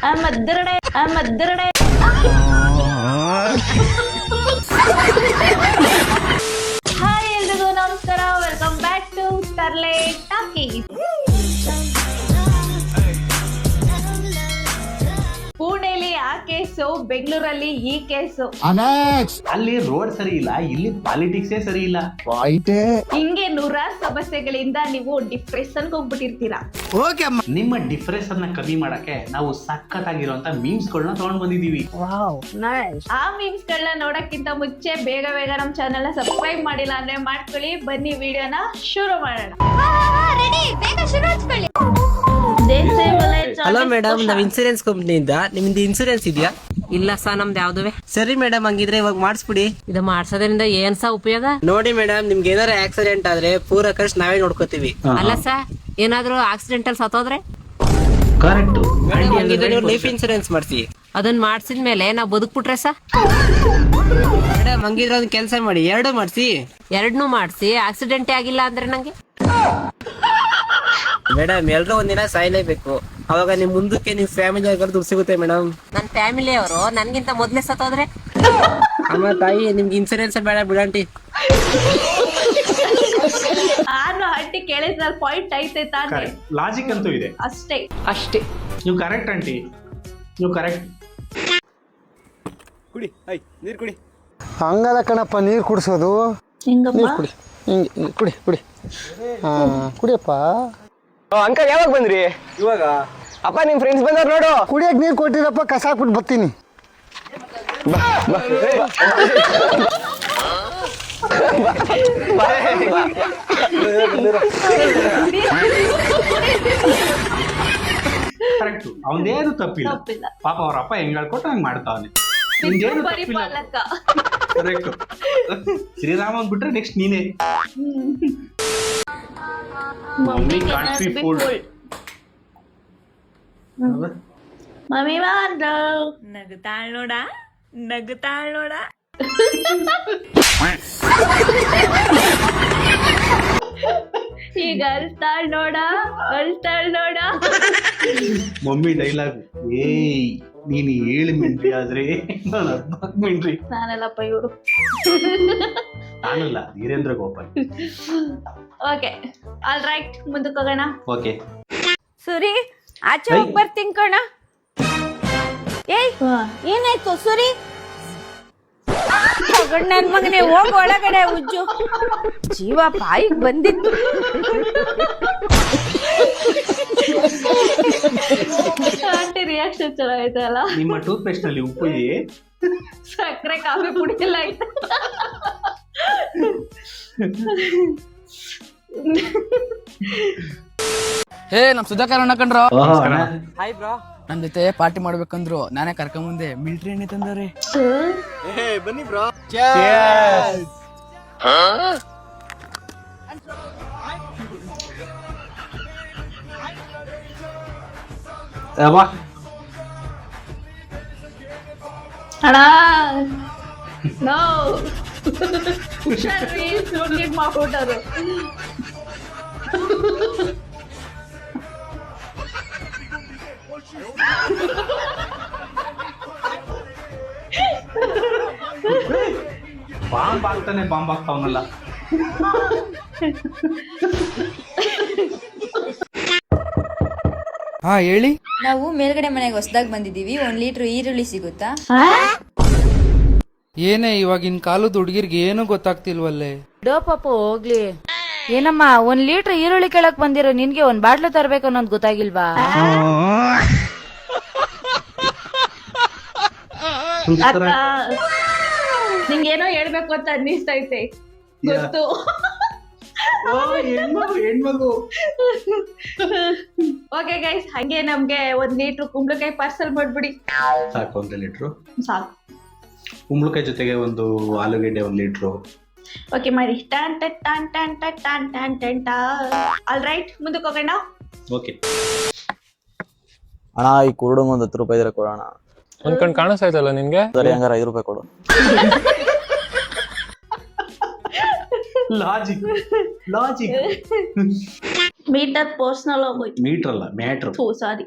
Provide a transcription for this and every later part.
ಮದ್ದರಡೆ hi ಎಲ್ರಿಗೂ ನಮಸ್ಕಾರ, welcome back to Starlight Talkies. ಪುಣೆಲಿ ಆ ಕೇಸು, ಬೆಂಗಳೂರಲ್ಲಿ ಈ ಕೇಸು. ಅಲ್ಲಿ ರೋಡ್ ಸರಿ ಇಲ್ಲ, ಇಲ್ಲಿ ಪಾಲಿಟಿಕ್ಸೇ ಸರಿ ಇಲ್ಲ. ಹಿಂಗೆ ನೂರಾರು ಸಮಸ್ಯೆಗಳಿಂದ ನೀವು ಡಿಪ್ರೆಷನ್ಗೆ ಹೋಗ್ಬಿಟ್ಟಿರ್ತೀರಾ. ನಿಮ್ಮ ಡಿಫ್ರೆನ್ಸ್ ಅನ್ನ ಕಮ್ಮಿ ಮಾಡಕ್ಕೆ ನಾವು ಸಖತ್ತಾಗಿರುವಂತ ಮೀಮ್ಸ್ ಗಳನ್ನ ತಗೊಂಡ್ ಬಂದಿದೀವಿ. ಆ ಮೀಮ್ಸ್ ಗಳನ್ನ ನೋಡಕ್ಕಿಂತ ಮುಂಚೆ ಬೇಗ ನಮ್ ಚಾನೆಲ್ ನ ಸಬ್ಸ್ಕ್ರೈಬ್ ಮಾಡಿಲ್ಲ ಅಂದ್ರೆ ಮಾಡ್ಕೊಳ್ಳಿ. ಬನ್ನಿ ವಿಡಿಯೋನ ಶುರು ಮಾಡೋಣ. ಹಲೋ ಮೇಡಮ್, ನಾವ್ ಇನ್ಸೂರೆನ್ಸ್ ಕಂಪ್ನಿಯಿಂದ. ನಿಮ್ದು ಇನ್ಸೂರೆನ್ಸ್ ಇದೆಯಾ? ಇಲ್ಲ ಸಾ ನಮ್ದು ಯಾವ್ದುವೆ. ಸರಿ ಮೇಡಮ್, ಹಂಗಿದ್ರೆ ಇವಾಗ ಮಾಡಿಸ್ಬಿಡಿ. ಇದು ಮಾಡ್ಸೋದ್ರಿಂದ ಏನ್ ಸಾ ಉಪಯೋಗ? ನೋಡಿ ಮೇಡಮ್, ನಿಮ್ಗೆ ಏನಾರ ಆಕ್ಸಿಡೆಂಟ್ ಆದ್ರೆ ಪೂರ ಖರ್ಚು ನಾವೇ ನೋಡ್ಕೋತೀವಿ. ಅಲ್ಲ ಸಾ, ಏನಾದ್ರೂ ಆಕ್ಸಿಡೆಂಟಲ್ ಸತ್ತೋದ್ರೆ ಕರೆಕ್ಟ್. ನೀವು ಲೈಫ್ ಇನ್ಸೂರೆನ್ಸ್ ಮಾಡಿಸಿ. ಅದನ್ನ ಮಾಡ್ಸಿದ್ಮೇಲೆ ನಾವ್ ಬದುಕ್ಬಿಟ್ರೆ ಸಾ ಮೇಡಮ್, ಹಂಗಿದ್ರೆ ಒಂದ್ ಕೆಲಸ ಮಾಡಿ, ಎರಡು ಮಾಡಿಸಿ. ಎರಡ್ನು ಮಾಡ್ಸಿ ಆಕ್ಸಿಡೆಂಟೇ ಆಗಿಲ್ಲ ಅಂದ್ರೆ ನಂಗೆ ಮೇಡಮ್, ಎಲ್ರೂ ಒಂದಿನ ಸಾಯ್ಲೇಬೇಕು. ಅವಾಗ ನಿಮ್ ಮುಂದಕ್ಕೆ ನಿಮ್ ಫ್ಯಾಮಿಲಿ ಆಗೋದು ದುಡ್ಡು ಸಿಗುತ್ತೆ ಮೇಡಮ್. ನನ್ ಫ್ಯಾಮಿಲಿ ಅವರು ನನ್ಗಿಂತ ಮೊದ್ಲೇ ಸತ್ತೋದ್ರೆ ಅಮ್ಮ ತಾಯಿ, ನಿಮ್ಗೆ ಇನ್ಸೂರೆನ್ಸ್ ಬೇಡ ಬಿಡಂಟಿ. ಆರು ಆಂಟಿ ಕೇಳಿದ್ರಲ್ಲಿ ಪಾಯಿಂಟ್ ಐತೆ ತಾನೆ. ಲಾಜಿಕ್ ಅಂತೂ ಇದೆ. ಅಷ್ಟೇ ನೀವು ಕರೆಕ್ಟ್ ಆಂಟಿ, ನೀವು ಕರೆಕ್ಟ್. ಕುಡಿ, ನೀರು ಕುಡಿ. ಹಂಗಲ್ಲ ಕಣಪ್ಪ, ನೀರು ಕುಡಿಸೋದು. ಹಿಂಗಮ್ಮ ಕುಡಿ, ಹಿಂಗೆ ಕುಡಿ ಕುಡಿ. ಕುಡಿಯಪ್ಪ. ಅಂಕಲ್ ಯಾವಾಗ ಬಂದ್ರಿ? ಇವಾಗ ಅಪ್ಪ ನಿಮ್ ಫ್ರೆಂಡ್ಸ್ ಬಂದಾರ ನೋಡು. ಕುಡಿಯಕ್ ನೀರು ಕೊಟ್ಟಿರಪ್ಪ, ಕಸ ಹಾಕ್ಬಿಟ್ಟು ಬರ್ತೀನಿ. ಕರೆಕ್ಟ್. ಅವನದೇನು ತಪ್ಪಿಲ್ಲ. ಪಾಪ ಅವ್ರ ಅಪ್ಪ ಹೆಂಗ್ ಹೇಳ್ಕೊಟ್ಟು ಹಂಗ್ ಮಾಡ್ತಾವನೆ. ನಿಮ್ದೇನು ತಪ್ಪಿಲ್ಲ. ಕರೆಕ್ಟ್. ಶ್ರೀರಾಮನ್ ಬಿಟ್ರೆ ನೆಕ್ಸ್ಟ್ ನೀನೇ. Mummy can't be fooled. Mummy ಮಾಡ್ರು ನಗುತ್ತಾಳ್ ನೋಡ. ಈಗ ಅಳ್ತಾಳ್ ನೋಡ. ಮಮ್ಮಿ ಡೈಲಾಗ್, ಏಯ್ ನೀನು 7 ಮಿಂಟ್ರಿ ಆದ್ರೆ ನಾನು 14 ಮಿಂಟ್ರಿ. ನಾನಲ್ಲಪ್ಪ ಇವರು. ನಾನಲ್ಲ, Virendra Gopal. Okay, all right, ಮುಂದಕ್ಕೆ ಹೋಗೋಣ. ಓಕೆ ಸುರಿ, ಆಚೆ ಹೋಗಿ ಬರ್ತೀನಿ ಕಣ. ಏಯ್, ಏನಾಯ್ತು ಸುರಿ? ನನ್ ಮಗನೇ, ಹೋಗ್ ಒಳಗಡೆ. ಉಜ್ಜು ಜೀವ ಬಾಯಿಗೆ ಬಂದಿತ್ತು. ಆಂಟಿ ರಿಯಾಕ್ಷನ್ ಚೆನ್ನಾಗೈತೆ ಅಲ್ಲ. ನಿಮ್ಮ ಟೂತ್ ಪೇಸ್ಟ್ ನಲ್ಲಿ ಉಪ್ಪು ಇದೆಯೇ? ಸಕ್ಕರೆ ಕಾಫಿ ಪುಡಿ ಎಲ್ಲ ಐತೆ. ಹೇ, ನಮ್ ಸುಧಾಕರ್ ಅಣ್ಣ ಕಂಡ್ರು. Hi bro. ನಮ್ ಜೊತೆ ಪಾರ್ಟಿ ಮಾಡ್ಬೇಕಂದ್ರು, ನಾನೇ ಕರ್ಕೊಂಬಂದೆ. ಮಿಲಿಟರಿ ಎಣ್ಣೆ ತಂದವ್ರೆ. ಬನ್ನಿ ಬ್ರೋ. ಅಣ್ಣ ನೋ ಹುಷಾರ್ರಿ, ಸುಳ್ಳಿದ್ ಮಾಡ್ಬಿಟ್ಟರು. ಬಾಂಬ್ ಆಗ್ತಾನೆ, ಬಾಂಬ್ ಆಗ್ತಾವನಲ್ಲ. ಹಾ ಹೇಳಿ. ನಾವು ಮೇಲ್ಗಡೆ ಮನೆಗೆ ಹೊಸದಾಗಿ ಬಂದಿದೀವಿ. 1 ಲೀಟರ್ ಈರುಳ್ಳಿ ಸಿಗುತ್ತಾ? ಏನೇ ಇವಾಗಿನ ಕಾಲದ ಹುಡುಗಿರ್ಗೆ ಏನು ಗೊತ್ತಾಗ್ತಿಲ್ವಲ್ಲೇ. ಡೋ ಪಾಪ ಹೋಗ್ಲಿ. ಏನಮ್ಮ, 1 ಲೀಟರ್ ಈರುಳ್ಳಿ ಕೇಳಕ್ ಬಂದಿರೋ ನಿನ್ಗೆ 1 ಬಾಟ್ಲು ತರ್ಬೇಕು ಅನ್ನೋದು ಗೊತ್ತಾಗಿಲ್ವಾ? ಅಕ್ಕ, ನಿಂಗೇನೋ ಹೇಳ್ಬೇಕು ಅಂತ ಅನ್ನಿಸ್ತೈತೆ, ಗೊತ್ತು. ಹೆಣ್ಮಗು. ಓಕೆ ಗೈಸ್, ಹಂಗೆ ನಮ್ಗೆ 1 ಲೀಟರ್ ಕುಂಬಳಕಾಯಿ ಪಾರ್ಸಲ್ ಮಾಡ್ಬಿಡಿ. ಸಾಕು, 1 ಲೀಟ್ರು ಸಾಕು. ಕುಂಬಳಕಾಯಿ ಜೊತೆಗೆ ಒಂದು ಆಲೂಗೆಡ್ಡೆ 1 ಲೀಟ್ರು. ಓಕೆ ಮಾಡಿ. ಟಾನ್ ಟಾನ್ ಟಾನ್ ಟಾನ್ ಟಾನ್ ಟಾನ್ ಟಾನ್ ಟಾನ್. ಆಲ್ ರೈಟ್, ಮುಂದಕ್ಕೆ ಹೋಗೋಣ. ಓಕೆ ಅಣ್ಣ, ಈ ಕುರುಡಂಗ್ ಒಂದು 10 ರೂಪಾಯಿ ಇದ್ರೆ ಕೊಡೋಣ. ಒಂದ್ ಕಾಣಿಸ್ತಾಯ್ತಲ್ಲ ನಿನ್ಗೆ. ಸರಿ, ಹಂಗಾರ 5 ರೂಪಾಯಿ ಕೊಡು. ಲಾಜಿಕ್. ಮೀಟರ್ ಪರ್ಸನಲ್ ಹೋಗೋಯ್ತು. ಮೀಟರ್ ಅಲ್ಲ ಮ್ಯಾಟ್ರ್. ಸಾರಿ.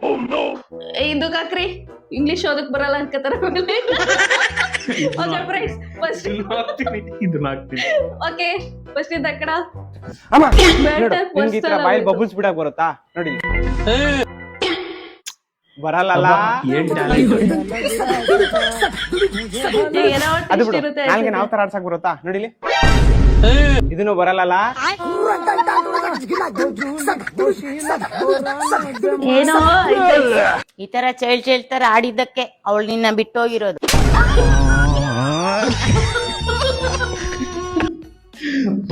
ಇದು ಕಾಕ್ರಿ ಇಂಗ್ಲಿಷ್ ಓದಕ್ ಬರಲ್ಲ ಅನ್ಕೋತಾರ. ಓಕೆ ಫ್ರೆಂಡ್ಸ್, ಫಸ್ಟ್ ಇದನ್ನ ಹಾಕ್ತೀನಿ. ಓಕೆ ಫಸ್ಟ್ ಇಂದ ಕಡ ಅಮ್ಮ ಮ್ಯಾಟರ್ ನಿಮ್ಗೆ ಈ ತರ ಬಾಯಲ್ಲಿ ಬಬಲ್ಸ್ ಬಿಡಕ್ ಬರುತ್ತಾ ನೋಡಿ. ಬರಲ್ಲ ಏನ್ ಟ್ಯಾಲೆಂಟ್. ಏನೋ ಅದು ಟ್ವಿಸ್ಟ್ ಬಿಡು, ಇರುತ್ತೆ. ನಾಲ್ಗೆ ನಾವ್ ತರ ಆಡ್ಸಕ್ ಬರುತ್ತಾ ನೋಡಿಲಿ. ಇದನ್ನು ಬರಲ್ಲ. ಏನೋ ಐತೆ. ಈ ತರ ಚೈಲ್ಡ್ ತರ ಆಡಿದ್ದಕ್ಕೆ ಅವಳು ನಿನ್ನ ಬಿಟ್ಟೋಗಿರೋದು.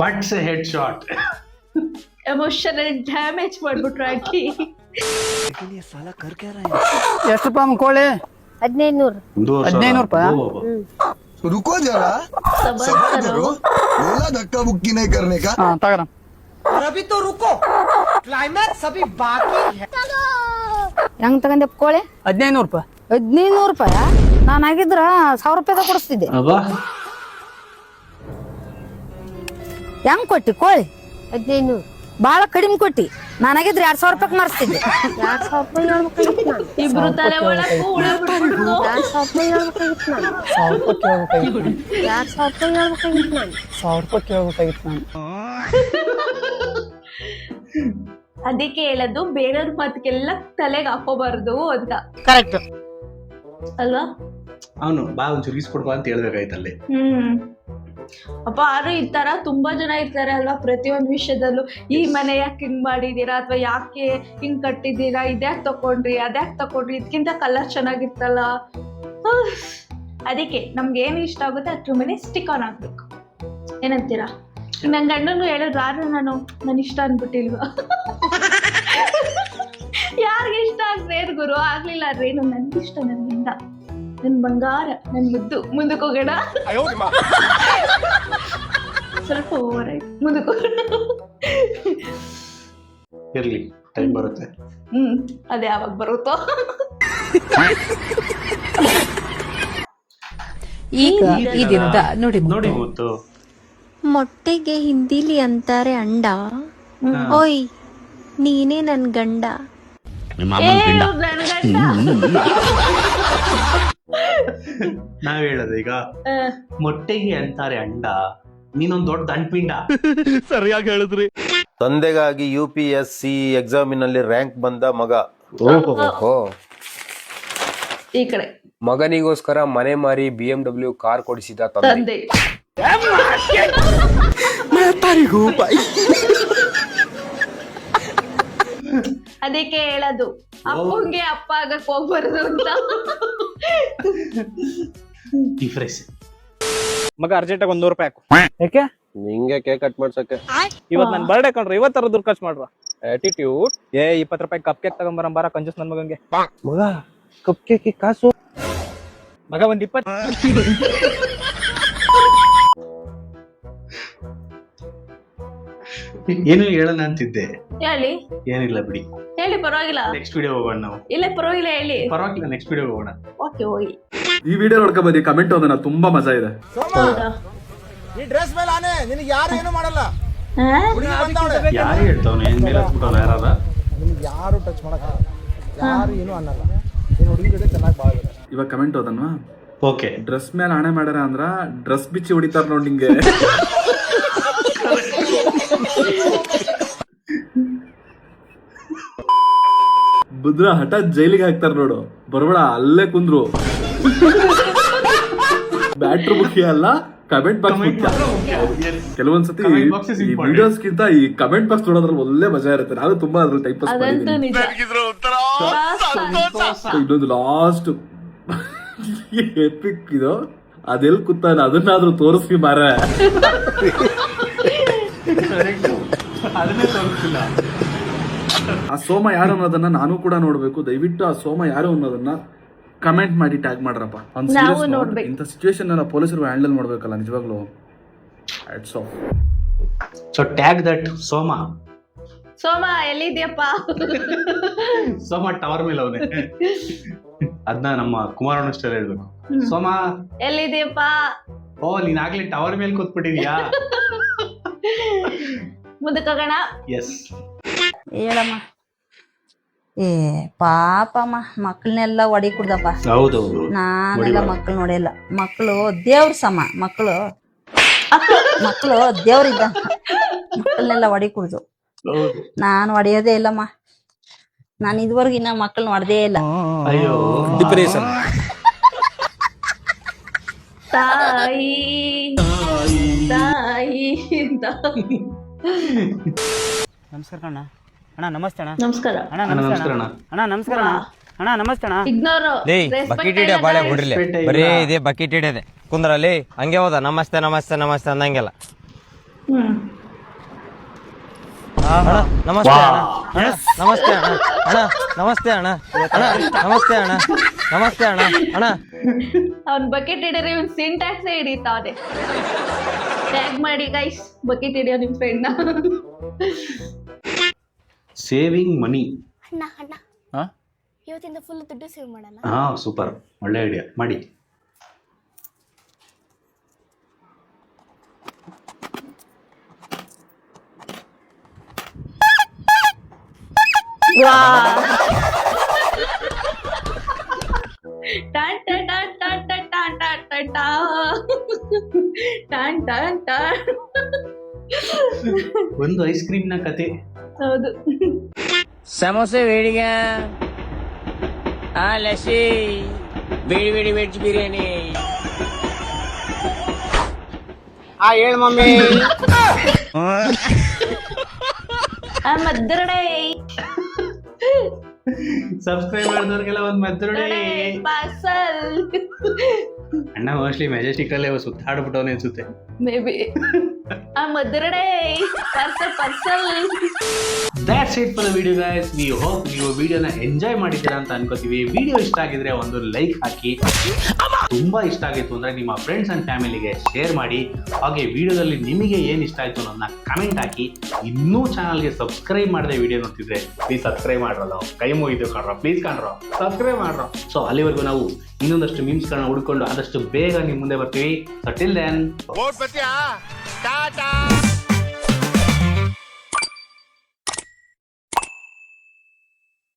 ಬಟ್ಸ್ ಹೆಡ್ ಶಾಟ್. ಎಮೋಷನಲ್ ಡ್ಯಾಮೇಜ್ ಮಾಡ್ಬಿಟ್ರು ಆಂಟಿ. ಎಷ್ಟಪ್ಪ ಕೋಳಿ? 1500. 1500 ರೂಪಾಯಿ? रुको जरा सबर करो बोला धक्का मुक्की नहीं करने का। ಹಾ ತಗರ. ಅಭಿ ತೋ ರುಕೋ ಕ್ಲೈಮ್ಯಾಕ್ಸ್ ಅಭಿ ಬಾಕಿ ಹೈ. ಹೆಂಗ್ ತಗೊಂಡೆ ಕೋಳಿ? 1500 ರೂಪಾಯಿ. 1500 ರೂಪಾಯ? ನಾನು ಆಗಿದ್ರ 1000 ರೂಪಾಯಿದ ಕೊಡಿಸ್ತಿದ್ದೆ. ಅಬ್ಬಾ ಹೆಂಗ್ ಕೊಟ್ಟಿ ಕೋಳಿ? 1500. ಬಾಳ ಕಡಿಮೆ ಕೊಟ್ಟಿ. ನಾನಾಗಿದ್ರೆ 2000 ರೂಪಾಯಿ ಮಾರಿಸ್ತಿದ್ದೆ. 2000 ರೂಪಾಯಿ ಹೇಳ್ಬೇಕಾಗಿತ್ತು ನಾನು. ಇಬ್ರು ತಲೆ ಒಳಕ್ಕೂ ಹುಳ ಬಿಟ್ಬಿಟ್ಟು 2000 ರೂಪಾಯಿ ಹೇಳ್ಬೇಕಾಗಿತ್ತು ನಾನು. 1000 ರೂಪಾಯಿ ಕೇಳ್ಬೇಕಾಗಿತ್ತು. 2000 ರೂಪಾಯಿ ಹೇಳ್ಬೇಕಾಗಿತ್ತು ನಾನು. 1000 ರೂಪಾಯಿ ಕೇಳ್ಬೇಕಾಗಿತ್ತು ನಾನು. ಅದಕ್ಕೆ ಹೇಳೋದು ಬೇರೆಯವ್ರ ಮಾತಿಗೆಲ್ಲ ತಲೆಗೆ ಹಾಕೋಬಾರ್ದು ಅಂತ. ಕರೆಕ್ಟ್ ಅಲ್ವಾ? ಅವನು ಬಾ ಒಂಚೂರು ಈಸ್ಕೊಡ್ಬಾ ಅಂತ ಹೇಳ್ಬೇಕಾಯ್ತಲ್ಲಿ. ಅಪ್ಪ ಆದ್ರೂ ಈ ತರ ತುಂಬಾ ಜನ ಇರ್ತಾರೆ ಅಲ್ವಾ, ಪ್ರತಿಯೊಂದು ವಿಷಯದಲ್ಲೂ ಈ ಮನೆ ಯಾಕೆ ಹಿಂಗ್ ಮಾಡಿದೀರಾ, ಅಥವಾ ಯಾಕೆ ಹಿಂಗ್ ಕಟ್ಟಿದೀರಾ, ಇದ್ಯಾಕೆ ತಕೊಂಡ್ರಿ, ಅದ್ಯಾಕೆ ತಕೊಂಡ್ರಿ, ಇದಕ್ಕಿಂತ ಕಲರ್ ಚೆನ್ನಾಗಿರ್ತಲ್ಲ. ಅದಕ್ಕೆ ನಮ್ಗೆ ಏನು ಇಷ್ಟ ಆಗುತ್ತೆ ಅದ್ರ ಮೇಲೆ ಸ್ಟಿಕ್ ಆನ್ ಆಗ್ಬೇಕು. ಏನಂತೀರಾ? ನನ್ ಗಂಡನು ಹೇಳಿದ್ರು ಆದ್ರೆ ನಾನು ಇಷ್ಟ ಅನ್ಬಿಟ್ಟಿಲ್ವಾ? ಯಾರಿಗೆ ಇಷ್ಟ ಆಗ್ರೇನು ಗುರು? ಆಗ್ಲಿಲ್ಲ ಅದ್ರೇನು ನನ್ಗಿಷ್ಟ, ನನ್ನಿಂದ ನನ್ ಬಂಗಾರ, ನನ್ ಮುದ್ದು. ಮುಂದಕ್ಕೆ ಹೋಗೋಣ. ಸ್ವಲ್ಪ ಓವರ್ ಆಯ್ತು, ಮುಂದಕ್ಕೆ ಹೋಗೋಣ. ಇರ್ಲಿ, ಟೈಮ್ ಬರುತ್ತೆ. ಅದೇ ಯಾವಾಗ ಬರುತ್ತೋ. ಈ ದಿನದ ನೋಡಿ ಗೊತ್ತು. ಮೊಟ್ಟೆಗೆ ಹಿಂದಿಲಿ ಅಂತಾರೆ ಅಂಡ. ಓಯ್ ನೀನೇ ನನ್ ಗಂಡ. ನಾವ್ ಹೇಳೋದು ಈಗ ಮೊಟ್ಟೆಗೆ ಅಂತಾರೆ ಅಂಡ, ನೀನೊಂದ್ ದೊಡ್ಡ ದಂಡ್ಪಿಂಡ. ಸರಿಯಾಗಿ ಹೇಳಿದ್ರಿ. ತಂದೆಗಾಗಿ UPSC ಎಕ್ಸಾಮಿನಲ್ಲಿ ರ್ಯಾಂಕ್ ಬಂದ ಮಗ. ಈ ಕಡೆ ಮಗನಿಗೋಸ್ಕರ ಮನೆ ಮಾರಿ BMW ಕಾರ್ ಕೊಡಿಸಿದ ತಂದೆ. ಅದಕ್ಕೆ ಹೇಳೋದು ಅಪ್ಪಂಗೆ ಅಪ್ಪ ಆಗಕ್ ಹೋಗ್ಬಾರ್ದು ಅಂತ. ಮಗ ಅರ್ಜೆಂಟಾಗಿ 100 ರೂಪಾಯಿ ಹಾಕು. ಯಾಕೆ? ನಿಂಗೆ ಕೇಕ್ ಕಟ್ ಮಾಡ್ಸಕ್ಕೆ. ಇವತ್ ನನ್ ಬರ್ಡೇ ಕಣ್ರಿ, ಇವತ್ತರ ದುಡ್ಡು ಖರ್ಚು ಮಾಡ್ರ. ಆಟಿಟ್ಯೂಡ್. 20 ರೂಪಾಯಿ ಕಪ್ ಕೇಕ್ ತಗೊಂಬರ ಕಂಜೂಸ್ ನನ್ ಮಗಂಗೆ. ಮಗ ಕಪ್ ಕೇಕ್ ಕಾಸು ಮಗ ಒಂದ್ 20. ಏನು ಹೇಳೋಣ ಅಂತಿದ್ದೆ. ಹೇಳಿ. ಏನಿಲ್ಲ ಬಿಡಿ, ಹೇಳಿ, ಪರವಾಗಿಲ್ಲ. ನೆಕ್ಸ್ಟ್ ವಿಡಿಯೋ ಹೋಗೋಣ ನಾವು. ಇಲ್ಲ ಪರವಾಗಿಲ್ಲ, ಹೇಳಿ. ಪರವಾಗಿಲ್ಲ, ನೆಕ್ಸ್ಟ್ ವಿಡಿಯೋ ಹೋಗೋಣ. ಓಕೆ, ಹೋಗಿ. ಈ ವಿಡಿಯೋ ನೋಡ್ಕೊ ಬನ್ನಿ, ಕಮೆಂಟ್ ಓದೋಣ, ತುಂಬಾ ಮಜಾ ಇದೆ. ಹೌದಾ? ಈ ಡ್ರೆಸ್ ಮೇಲೆ ಆನೆ ನಿನಗೆ ಯಾರು ಏನು ಮಾಡಲ್ಲ. ಯಾರು ಹೇಳ್ತಾವನೆ ಮೇಲೆ ಹತ್ಬಿಟ್ಟವನ ಯಾರಾದ? ಯಾರು ಟಚ್ ಮಾಡಲ್ಲ, ಯಾರು ಏನು ಅನ್ನಲ್ಲ. ಹುಡುಗಿ ಜೊತೆ ಚೆನ್ನಾಗಿ ಬಾಳ. ಇವಾಗ ಕಮೆಂಟ್ ಓದನ್ವಾ? ಓಕೆ. ಡ್ರೆಸ್ ಮೇಲೆ ಆಣೆ ಮಾಡ್ಯಾರ ಅಂದ್ರ ಡ್ರೆಸ್ ಬಿಚ್ಚಿ ಹೊಡಿತಾರ ನೋಡ್ ನಿಂಗೆ. ಬುದ್ರ ಹಠ ಜೈಲಿಗೆ ಹಾಕ್ತಾರ ನೋಡು, ಬರ್ಬೇಡ ಅಲ್ಲೇ ಕುಂದ್ರು. ಬ್ಯಾಟ್ರಿ ಮುಖ್ಯ ಅಲ್ಲ, ಕಮೆಂಟ್ ಬಾಕ್ಸ್ ಮುಖ್ಯ. ಕೆಲವೊಂದ್ಸತಿ ಈ ವಿಡಿಯೋಸ್ ಗಿಂತ ಈ ಕಮೆಂಟ್ ಬಾಕ್ಸ್ ನೋಡೋದ್ರಲ್ಲಿ ಒಳ್ಳೆ ಮಜಾ ಇರುತ್ತೆ. ನಾನು ತುಂಬಾ ಅದ್ರಲ್ಲಿ ಟೈಪ್ ಪಾಸ್ ಅದಂತೂ ನಿಜ. ಇನ್ನೊಂದು ಲಾಸ್ಟ್ ಎಪಿಕ್ ಇದು, ಅದೆಲ್ ಕೂತಾನ ಅದನ್ನಾದ್ರೂ ತೋರಿಸ್ವಿ ಮಾರ. ಅದನ್ನೇ ತೋರಿಸಿಲ್ಲ. ಆ ಸೋಮ ಯಾರು ಅನ್ನೋದನ್ನ ನಾನು ಕೂಡ ನೋಡ್ಬೇಕು. ದಯವಿಟ್ಟು ಆ ಸೋಮ ಯಾರು ಅನ್ನೋದನ್ನ ಕಮೆಂಟ್ ಮಾಡಿ ಟ್ಯಾಗ್ ಮಾಡ್ರಪ್ಪ. ಇಂಥ ಸಿಚುವೇಶನ್ ಎಲ್ಲ ಪೊಲೀಸರು ಹ್ಯಾಂಡಲ್ ಮಾಡ್ಬೇಕಲ್ಲ, ನಿಜವಾಗ್ಲು hats off. So tag that Soma. Soma ಎಲ್ಲಿದ್ಯಪ್ಪ? ಸೋಮ ಟವರ್ ಮೇಲೆ ಅವನೇ. ಅದನ್ನ ನಮ್ಮ ಕುಮಾರಣ್ಣ ಸ್ಟೈಲ್ ಹೇಳ್ಬೇಕು. ಸೋಮ ಎಲ್ಲಿದ್ಯಪ್ಪ? ಓ, ನೀನ್ ಆಗ್ಲೇ ಟವರ್ ಮೇಲೆ ಕೂತ್ಬಿಟ್ಟಿದ್ಯಾ? ಮುಂದಕ್ಕೆ ಹೋಗೋಣ. ಎಸ್. ಹೇಳಮ್ಮ. ಏ ಪಾಪಮ್ಮ, ಮಕ್ಕಳನ್ನೆಲ್ಲ ಒಡಿ ಕುಡ್ದಪ್ಪ. ಹೌದು ನಾನೆಲ್ಲ ಮಕ್ಕಳು ನೋಡಿಲ್ಲ. ಮಕ್ಕಳು ದೇವ್ರ ಸಮ. ಮಕ್ಕಳು ದೇವ್ರಿದ್ದ. ಮಕ್ಕಳನ್ನೆಲ್ಲ ಒಡಿ ಕುಡ್ದು. ನಾನು ಹೊಡೆಯೋದೇ ಇಲ್ಲಮ್ಮ. ನಾನು ಇದುವರೆಗೂ ಇನ್ನ ಮಕ್ಕಳನ್ನ ಹೊಡೆದೇ ಇಲ್ಲ. ಅಯ್ಯೋ ಡಿಪ್ರೆಷನ್. ತಾಯಿ ತಾಯಿ ಅಂತ. ನಮಸ್ಕಾರ ಅಣ್ಣ. ಅಣ್ಣ ನಮಸ್ತೆ ಅಣ್ಣ. ನಮಸ್ಕಾರ. ಅಣ್ಣ ನಮಸ್ಕಾರ ಅಣ್ಣ. ಅಣ್ಣ ನಮಸ್ಕಾರ ಅಣ್ಣ. ಅಣ್ಣ ನಮಸ್ತೆ ಅಣ್ಣ. ಇಗ್ನೋರ್. ಬಕೆಟ್ ಹಿಡಿಯ ಬಾಳೆ ಬಿಡ್ರಿಲ್ಲ, ಬರೀ ಇದೇ ಬಕೆಟ್ ಹಿಡಿಯದೆ ಕುಂದ್ರಲ್ಲಿ ಹಂಗೆ ಹೋದ ನಮಸ್ತೆ ನಮಸ್ತೆ ನಮಸ್ತೆ ಅಂದಂಗೆಲ್ಲ. ಅಣ್ಣ ನಮಸ್ತೆ ಅಣ್ಣ. ಅಣ್ಣ ನಮಸ್ತೆ ಅಣ್ಣ. ಅಣ್ಣ ನಮಸ್ತೆ ಅಣ್ಣ. ಅಣ್ಣ ನಮಸ್ತೆ ಅಣ್ಣ. ನಮಸ್ತೆ ಅಣ್ಣ. ಅಣ್ಣ ಅವ್ನ್ ಬಕೆಟ್ ಹಿಡಿದ್ರೆ ಇವ್ನ್ ಸಿಂಟ್ಯಾಕ್ಸ್ ಹಿಡಿತಾವೆ. ಟ್ಯಾಗ್ ಮಾಡಿ ಗೈಸ್, ಬಕೆಟ್ ಹಿಡಿಯೋ ನಿಮ್ ಫ್ರೆಂಡ್ ನ. Saving money. ಅಣ್ಣ ಅಣ್ಣ ಇವತ್ತಿಂದ ಫುಲ್ ದುಡ್ಡು ಸೇವ್ ಮಾಡೋಣ. ಹಾ ಸೂಪರ್, ಒಳ್ಳೆ ಐಡಿಯಾ ಮಾಡಿ. ಒಂದು ಐಸ್ ಕ್ರೀಮ್ ನ ಕತೆ. ಹೌದು. ಸಮೋಸೆ ಬೇಡಿಗೆ ಲಸಿ ಬೇಡಿ ಬೇಡಿ ವೆಜ್ ಬಿರಿಯಾನಿ. ಹೇಳ ಮಮ್ಮಿ. ಮದ್ದರಡೆ ಸಬ್ಸ್ಕ್ರೈಬ್ ಮಾಡಿದವ್ರಿಗೆಲ್ಲ ಒಂದು ಮದ್ದರಡೆ ಪಾರ್ಸಲ್. ಅಣ್ಣ ಮೋಸ್ಟ್ಲಿ ಮೆಜೆಸ್ಟಿಕ್ ಅಲ್ಲೇ ಸುತ್ತಾಡ್ಬಿಟ್ಟವನೇ ಅನ್ಸುತ್ತೆ. Maybe. ಮದ್ದರಡೆ parcel. That's it for the video guys. We hope ನೀವು ವಿಡಿಯೋನ ಎಂಜಾಯ್ ಮಾಡಿದ್ದೀರಾ ಅಂತ ಅನ್ಕೋತೀವಿ. ವಿಡಿಯೋ ಇಷ್ಟ ಆಗಿದ್ರೆ ಒಂದು ಲೈಕ್ ಹಾಕಿ, ತುಂಬಾ ಇಷ್ಟ ಆಗಿತ್ತು ಅಂದ್ರೆ ನಿಮ್ಮ ಫ್ರೆಂಡ್ಸ್ ಅಂಡ್ ಫ್ಯಾಮಿಲಿಗೆ ಶೇರ್ ಮಾಡಿ. ಹಾಗೆ ವಿಡಿಯೋದಲ್ಲಿ ನಿಮಗೆ ಏನು ಇಷ್ಟ ಆಯ್ತು ಅನ್ನೋದನ್ನ ಕಮೆಂಟ್ ಹಾಕಿ. ಇನ್ನೂ ಚಾನಲ್ಗೆ ಸಬ್ಸ್ಕ್ರೈಬ್ ಮಾಡದೆ ವಿಡಿಯೋ ನೋಡ್ತಿದ್ರೆ ಪ್ಲೀಸ್ ಸಬ್ಸ್ಕ್ರೈಬ್ ಮಾಡ್ರಲ್ಲ, ಕೈ ಮುಗಿದು ಕಾಣ್ರ, ಪ್ಲೀಸ್ ಕಾಣ್ರ, ಸಬ್ಸ್ಕ್ರೈಬ್ ಮಾಡ್ರ. ಸೊ ಅಲ್ಲಿವರೆಗೂ ನಾವು ಇನ್ನೊಂದಷ್ಟು ಮೀಮ್ಸ್ಗಳನ್ನ ಹುಡ್ಕೊಂಡು ಆದಷ್ಟು ಬೇಗ ನಿಮ್ಮ ಮುಂದೆ ಬರ್ತೀವಿ. So till then